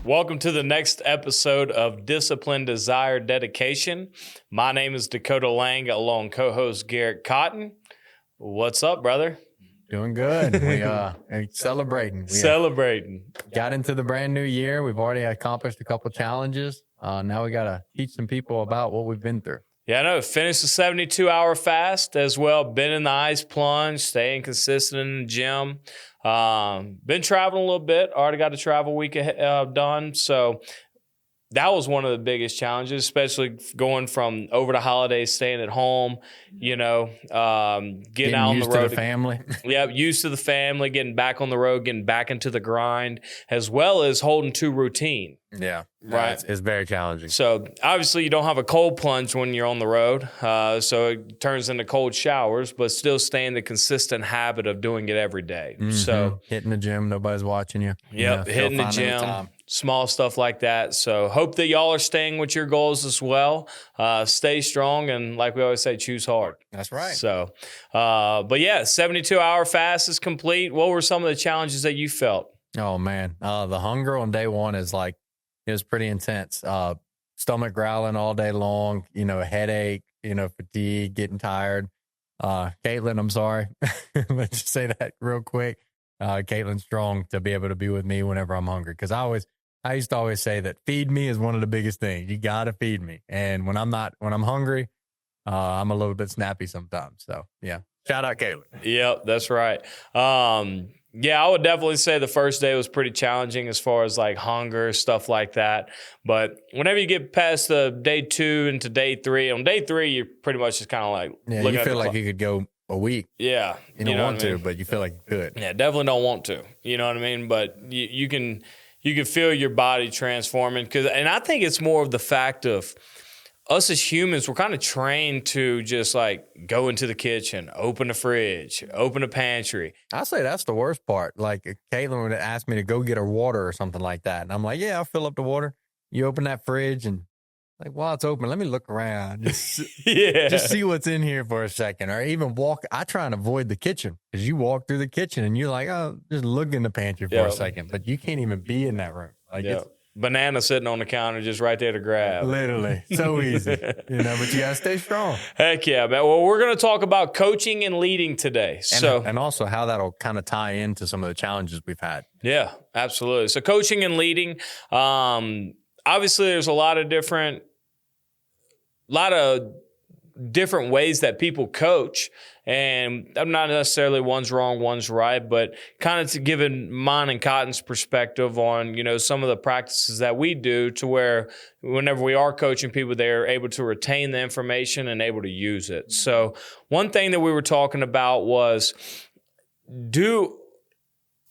Welcome to the next episode of Discipline, Desire, Dedication. My name is Dakota Lang, along co-host Garrett Cotton. What's up, brother? Doing good. We are celebrating. Celebrating. Got into the brand new year. We've already accomplished a couple challenges. Now we got to teach some people about what we've been through. Yeah, I know. Finished the 72-hour fast as well. Been in the ice plunge, staying consistent in the gym. Been traveling a little bit. Already got a travel week done. So that was one of the biggest challenges, especially going from over the holidays, staying at home, getting out on the road. Used to the family. Yeah, used to the family, getting back on the road, getting back into the grind, as well as holding to routine. Yeah. Right. It's very challenging. So obviously you don't have a cold plunge when you're on the road. So it turns into cold showers, but still stay in the consistent habit of doing it every day. Mm-hmm. So hitting the gym, nobody's watching you. Yep, hitting the gym, small stuff like that. So hope that y'all are staying with your goals as well. Stay strong, and like we always say, choose hard. That's right. So, but yeah, 72-hour fast is complete. What were some of the challenges that you felt? Oh man, the hunger on day one is like, it was pretty intense. Stomach growling all day long, headache, fatigue, getting tired. Caitlin, I'm sorry. Let's just say that real quick. Caitlin's strong to be able to be with me whenever I'm hungry. Cause I used to always say that feed me is one of the biggest things. You got to feed me. And when I'm hungry, I'm a little bit snappy sometimes. So yeah, shout out Caitlin. Yep, that's right. Yeah, I would definitely say the first day was pretty challenging as far as like hunger, stuff like that. But whenever you get past the day 2 into day 3, on day 3, you're pretty much just kind of like looking you feel like you could go a week. Yeah. You don't want to, but you feel like you could. Yeah, definitely don't want to. You know what I mean? But you can feel your body transforming. And I think it's more of the fact of us as humans, we're kind of trained to just like go into the kitchen, open the fridge, open the pantry. I say that's the worst part. Like Caitlin would ask me to go get her water or something like that. And I'm like, yeah, I'll fill up the water. You open that fridge and like, while it's open, let me look around. Just see what's in here for a second. Or even walk. I try and avoid the kitchen because you walk through the kitchen and you're like, oh, just look in the pantry for a second. But you can't even be in that room. Like it's banana sitting on the counter just right there to grab. Literally. So easy. But you got to stay strong. Heck yeah, man. Well, we're going to talk about coaching and leading today. And also how that'll kind of tie into some of the challenges we've had. Yeah, absolutely. So coaching and leading, obviously there's a lot of different ways that people coach, and I'm not necessarily one's wrong, one's right, but kind of to give mine and Cotton's perspective on, some of the practices that we do to where whenever we are coaching people, they're able to retain the information and able to use it. So one thing that we were talking about was,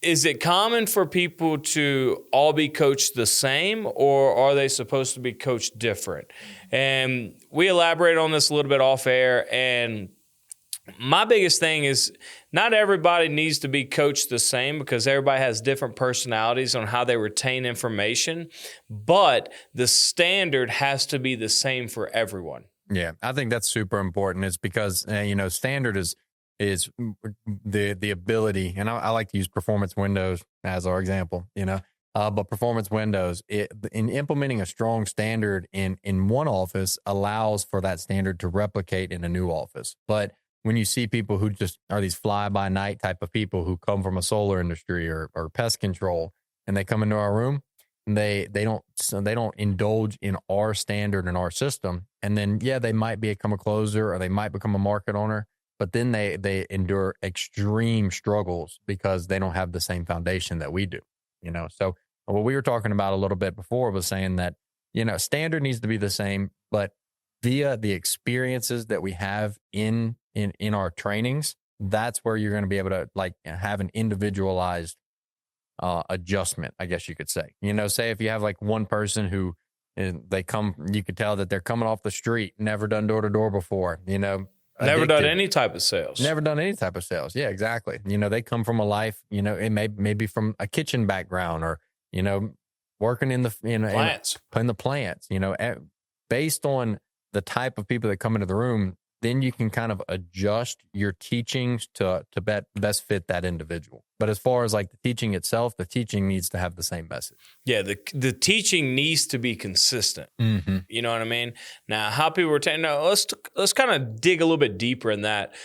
is it common for people to all be coached the same, or are they supposed to be coached different? And we elaborate on this a little bit off air, and my biggest thing is not everybody needs to be coached the same because everybody has different personalities on how they retain information, but the standard has to be the same for everyone. Yeah, I think that's super important. It's because, standard is the ability, and I like to use performance windows as our example, but performance windows, in implementing a strong standard in one office allows for that standard to replicate in a new office. But when you see people who just are these fly-by-night type of people who come from a solar industry or pest control, and they come into our room, and they don't indulge in our standard and our system, and then they might become a closer or they might become a market owner. But then they endure extreme struggles because they don't have the same foundation that we do, So what we were talking about a little bit before was saying that, standard needs to be the same, but via the experiences that we have in our trainings, that's where you're going to be able to have an individualized adjustment, I guess you could say. Say if you have like one person who you could tell that they're coming off the street, never done door to door before, Never done any type of sales. Never done any type of sales. Yeah, exactly. They come from a life, it may be from a kitchen background or, working in the, plants. In the plants, based on the type of people that come into the room, then you can kind of adjust your teachings to best fit that individual. But as far as like the teaching itself, the teaching needs to have the same message. Yeah, the teaching needs to be consistent. Mm-hmm. You know what I mean? Now, how people were taking. Now, let's kind of dig a little bit deeper in that.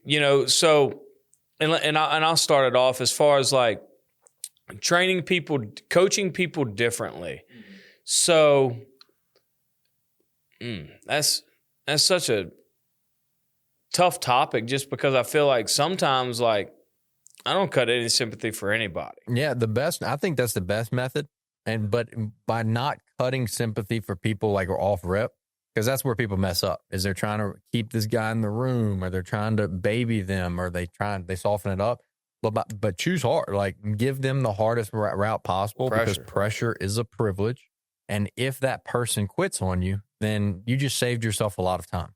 You know, so and I'll start it off as far as like training people, coaching people differently. So that's such a tough topic, just because I feel like sometimes like I don't cut any sympathy for anybody. Yeah, I think that's the best method. But by not cutting sympathy for people like are off rip, because that's where people mess up, is they're trying to keep this guy in the room, or they're trying to baby them, or they soften it up. But choose hard, like give them the hardest route possible, because pressure is a privilege. And if that person quits on you, then you just saved yourself a lot of time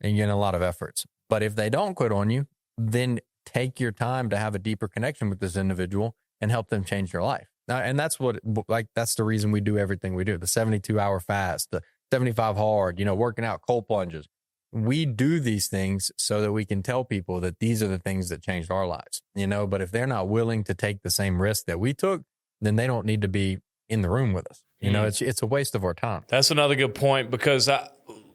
and you get a lot of efforts. But if they don't quit on you, then take your time to have a deeper connection with this individual and help them change their life. And that's that's the reason we do everything we do. The 72-hour fast, the 75 hard, working out, cold plunges. We do these things so that we can tell people that these are the things that changed our lives, but if they're not willing to take the same risk that we took, then they don't need to be in the room with us. It's a waste of our time. That's another good point, because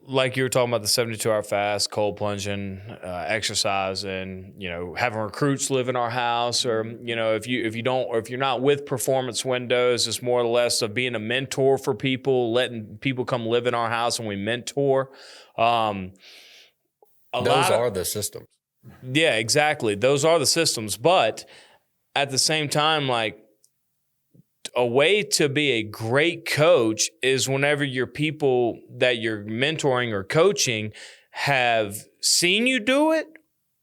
like you were talking about the 72-hour fast, cold plunging, exercise, and having recruits live in our house, or if you're not with Performance Windows, it's more or less of being a mentor for people, letting people come live in our house and we mentor. Those are the systems. Yeah, exactly. Those are the systems, but at the same time, like, a way to be a great coach is whenever your people that you're mentoring or coaching have seen you do it,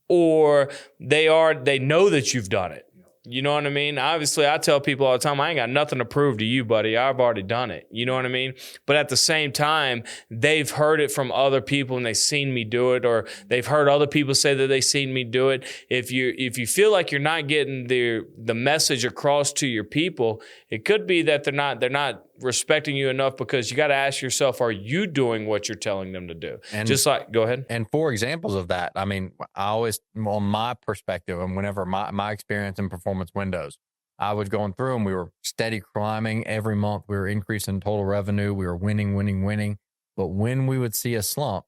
or they know that you've done it. You know what I mean? Obviously, I tell people all the time, I ain't got nothing to prove to you, buddy. I've already done it. You know what I mean? But at the same time, they've heard it from other people and they've seen me do it, or they've heard other people say that they've seen me do it. If you feel like you're not getting the message across to your people, it could be that they're not respecting you enough, because you got to ask yourself, are you doing what you're telling them to do? And just like, go ahead. And for examples of that, I mean, I always, on my perspective, and whenever my experience in Performance Windows, I was going through and we were steady climbing every month. We were increasing total revenue. We were winning. But when we would see a slump,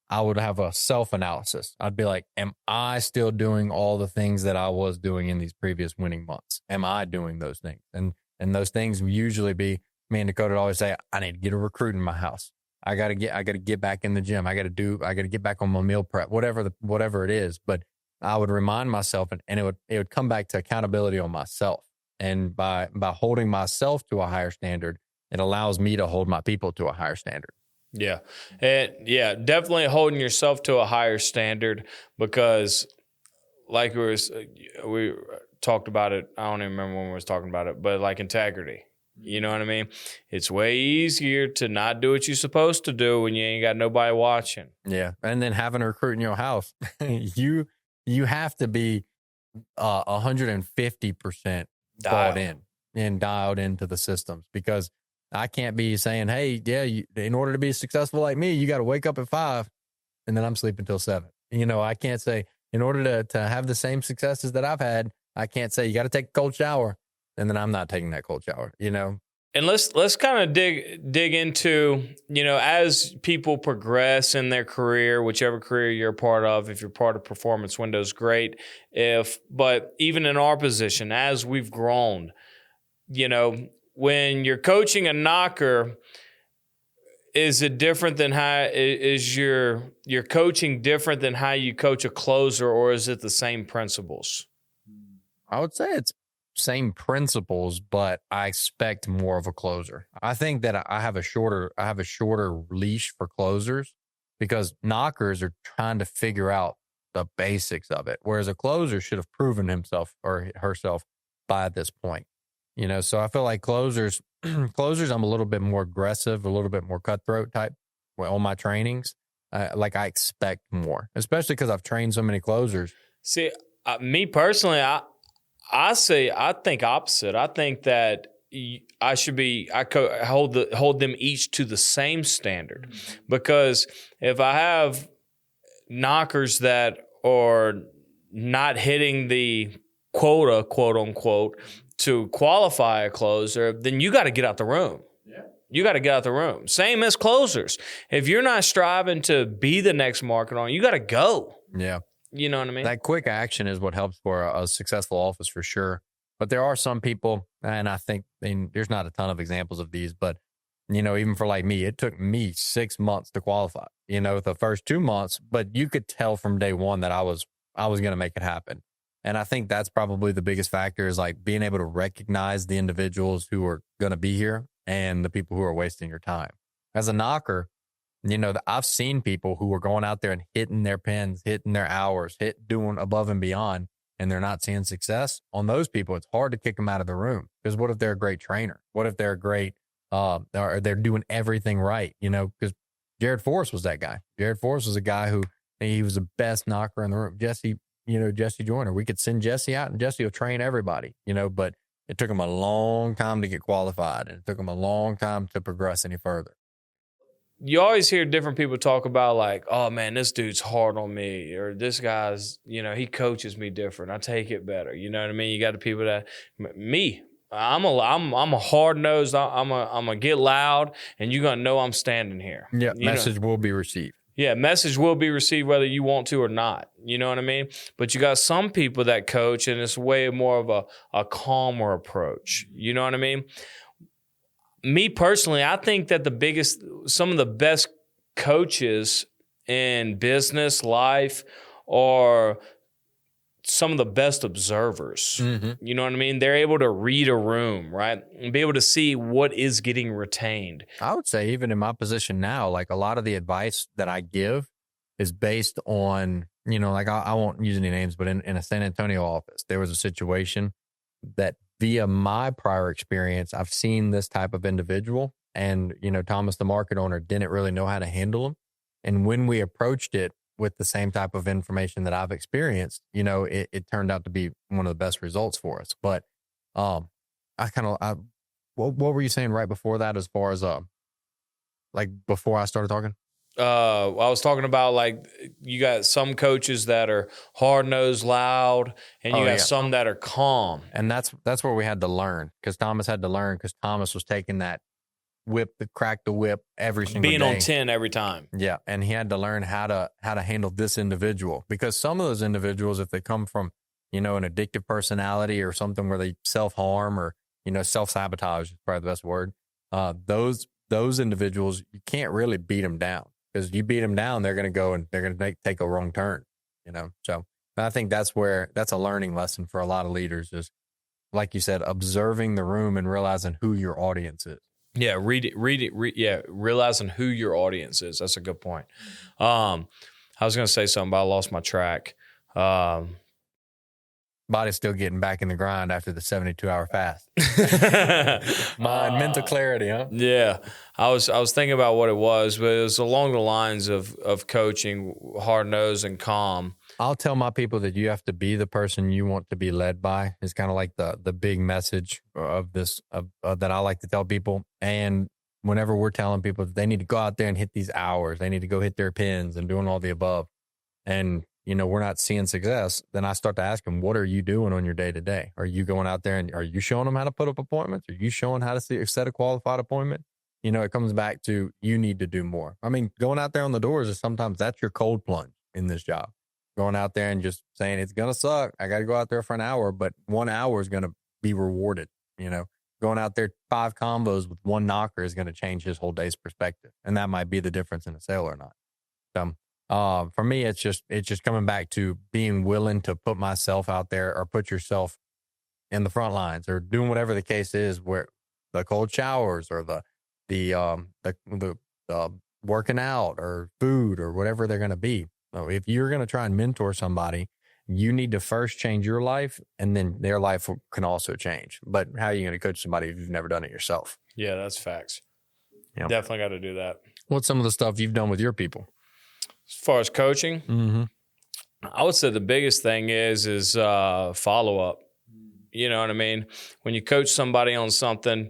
I would have a self-analysis. I'd be like, am I still doing all the things that I was doing in these previous winning months? Am I doing those things? And those things would usually be, me and Dakota would always say, I need to get a recruit in my house. I got to get back in the gym. I got to get back on my meal prep, whatever it is. But I would remind myself, and it would come back to accountability on myself. And by holding myself to a higher standard, it allows me to hold my people to a higher standard. Yeah. And yeah, definitely holding yourself to a higher standard, because like we talked about it. I don't even remember when we was talking about it, but like integrity. You know what I mean? It's way easier to not do what you're supposed to do when you ain't got nobody watching. Yeah. And then having a recruit in your house, you have to be 150% bought in and dialed into the systems, because I can't be saying, hey, yeah, in order to be successful like me, you got to wake up at 5 and then I'm sleeping till 7. I can't say, in order to have the same successes that I've had, I can't say you got to take a cold shower and then I'm not taking that cold shower, And let's kind of dig into, as people progress in their career, whichever career you're a part of. If you're part of Performance Windows, great. But even in our position, as we've grown, when you're coaching a knocker, is it different than is your coaching different than how you coach a closer, or is it the same principles? I would say it's same principles, but I expect more of a closer. I think that I have a shorter leash for closers, because knockers are trying to figure out the basics of it, whereas a closer should have proven himself or herself by this point. So I feel like closers, I'm a little bit more aggressive, a little bit more cutthroat type on my trainings. I expect more, especially because I've trained so many closers. See, me personally, I think opposite. I think that I should hold them each to the same standard, because if I have knockers that are not hitting the quota, quote unquote, to qualify a closer, then you got to get out the room. You got to get out the room. Same as closers. If you're not striving to be the next market on, you got to go. Yeah. You know what I mean? That quick action is what helps for a successful office for sure. But there are some people, and I think there's not a ton of examples of these, but, even for like me, it took me 6 months to qualify, the first 2 months, but you could tell from day one that I was going to make it happen. And I think that's probably the biggest factor is like being able to recognize the individuals who are going to be here and the people who are wasting your time. As a knocker, I've seen people who are going out there and hitting their pins, hitting their hours, doing above and beyond, and they're not seeing success. On those people, it's hard to kick them out of the room because what if they're a great trainer? What if they're a great, or they're doing everything right? Because Jared Forrest was that guy. Jared Forrest was a guy who he was the best knocker in the room. Jesse Joyner, we could send Jesse out and Jesse will train everybody, but it took him a long time to get qualified and it took him a long time to progress any further. You always hear different people talk about like, oh man, this dude's hard on me, or this guy's, he coaches me different. I take it better. You know what I mean? You got the people that me. I'm a hard nosed. I'm a get loud, and you're gonna know I'm standing here. Yeah, message will be received. Yeah, message will be received whether you want to or not. You know what I mean? But you got some people that coach, and it's way more of a calmer approach. You know what I mean? Me personally, I think that some of the best coaches in business, life, are some of the best observers. Mm-hmm. You know what I mean? They're able to read a room, right? And be able to see what is getting retained. I would say even in my position now, like a lot of the advice that I give is based on, like I won't use any names, but in a San Antonio office, there was a situation that via my prior experience, I've seen this type of individual and, Thomas, the market owner, didn't really know how to handle them. And when we approached it with the same type of information that I've experienced, it turned out to be one of the best results for us. But what were you saying right before that as far as like before I started talking? I was talking about like you got some coaches that are hard nosed, loud, and you got some that are calm. And that's where we had to learn because Thomas had to learn because Thomas was taking that crack the whip every single day. Being on 10 every time. Yeah. And he had to learn how to handle this individual because some of those individuals, if they come from, an addictive personality or something where they self-harm or, self-sabotage is probably the best word. Those individuals, you can't really beat them down because you beat them down, they're going to go and they're going to take a wrong turn, So I think that's a learning lesson for a lot of leaders is, like you said, observing the room and realizing who your audience is. Yeah, read it. Yeah, realizing who your audience is. That's a good point. I was going to say something, but I lost my track. Body's still getting back in the grind after the 72-hour fast. Mental clarity, huh? Yeah, I was thinking about what it was, but it was along the lines of coaching, hard nosed and calm. I'll tell my people that you have to be the person you want to be led by. It's kind of like the big message of this that I like to tell people. And whenever we're telling people that they need to go out there and hit these hours, they need to go hit their pins and doing all the above. And, we're not seeing success. Then I start to ask them, what are you doing on your day to day? Are you going out there and are you showing them how to put up appointments? Are you showing how to set a qualified appointment? It comes back to you need to do more. I mean, going out there on the doors is sometimes that's your cold plunge in this job. Going out there and just saying it's going to suck. I got to go out there for an hour, but 1 hour is going to be rewarded. Going out there 5 combos with 1 knocker is going to change his whole day's perspective. And that might be the difference in a sale or not. So for me, it's just coming back to being willing to put myself out there or put yourself in the front lines or doing whatever the case is where the cold showers or the working out or food or whatever they're going to be. So if you're going to try and mentor somebody, you need to first change your life and then their life can also change. But how are you going to coach somebody if you've never done it yourself? Yeah, that's facts. Yeah. Definitely got to do that. What's some of the stuff you've done with your people? As far as coaching, Mm-hmm. I would say the biggest thing is follow-up. You know what I mean? When you coach somebody on something,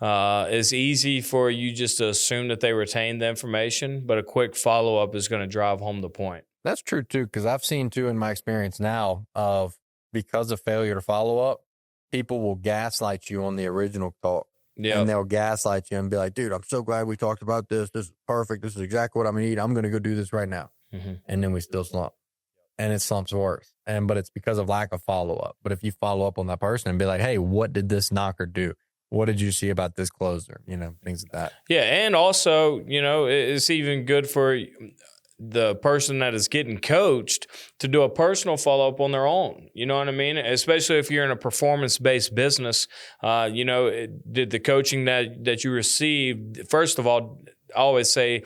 it's easy for you just to assume that they retain the information, but a quick follow-up is going to drive home the point. That's true too, because I've seen too in my experience now of because of failure to follow up, people will gaslight you on the original talk. Yeah. And they'll gaslight you and be like, dude, I'm so glad we talked about this. This is perfect. This is exactly what I'm going to eat. I'm going to go do this right now. And then we still slump. And it slumps worse. But it's because of lack of follow up. But if you follow up on that person and be like, hey, what did this knocker do? What did you see about this closer? Things like that. Yeah. And also, it's even good for the person that is getting coached to do a personal follow-up on their own. You know what I mean? Especially if you're in a performance-based business, did the coaching that you received, first of all, I always say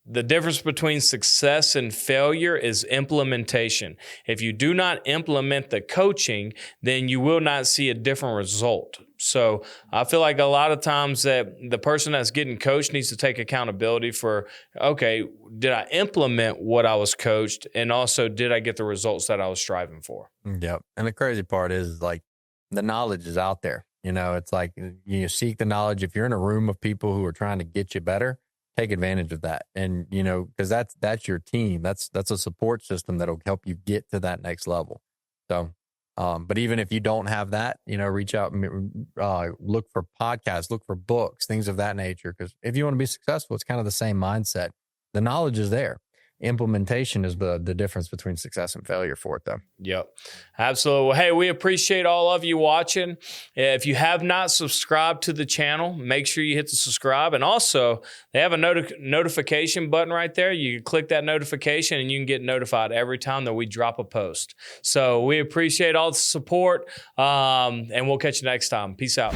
the difference between success and failure is implementation. If you do not implement the coaching, then you will not see a different result. So I feel like a lot of times that the person that's getting coached needs to take accountability for, okay, did I implement what I was coached? And also, did I get the results that I was striving for? Yep. And the crazy part is like the knowledge is out there. It's like you seek the knowledge. If you're in a room of people who are trying to get you better, take advantage of that. And, because that's your team. That's a support system that'll help you get to that next level. So, but even if you don't have that, reach out, look for podcasts, look for books, things of that nature. Because if you want to be successful, it's kind of the same mindset. The knowledge is there. Implementation is the difference between success and failure for it, though. Yep, absolutely. Well, hey, we appreciate all of you watching. If you have not subscribed to the channel, make sure you hit the subscribe. And also, they have a notification button right there. You can click that notification and you can get notified every time that we drop a post. So we appreciate all the support, and we'll catch you next time. Peace out.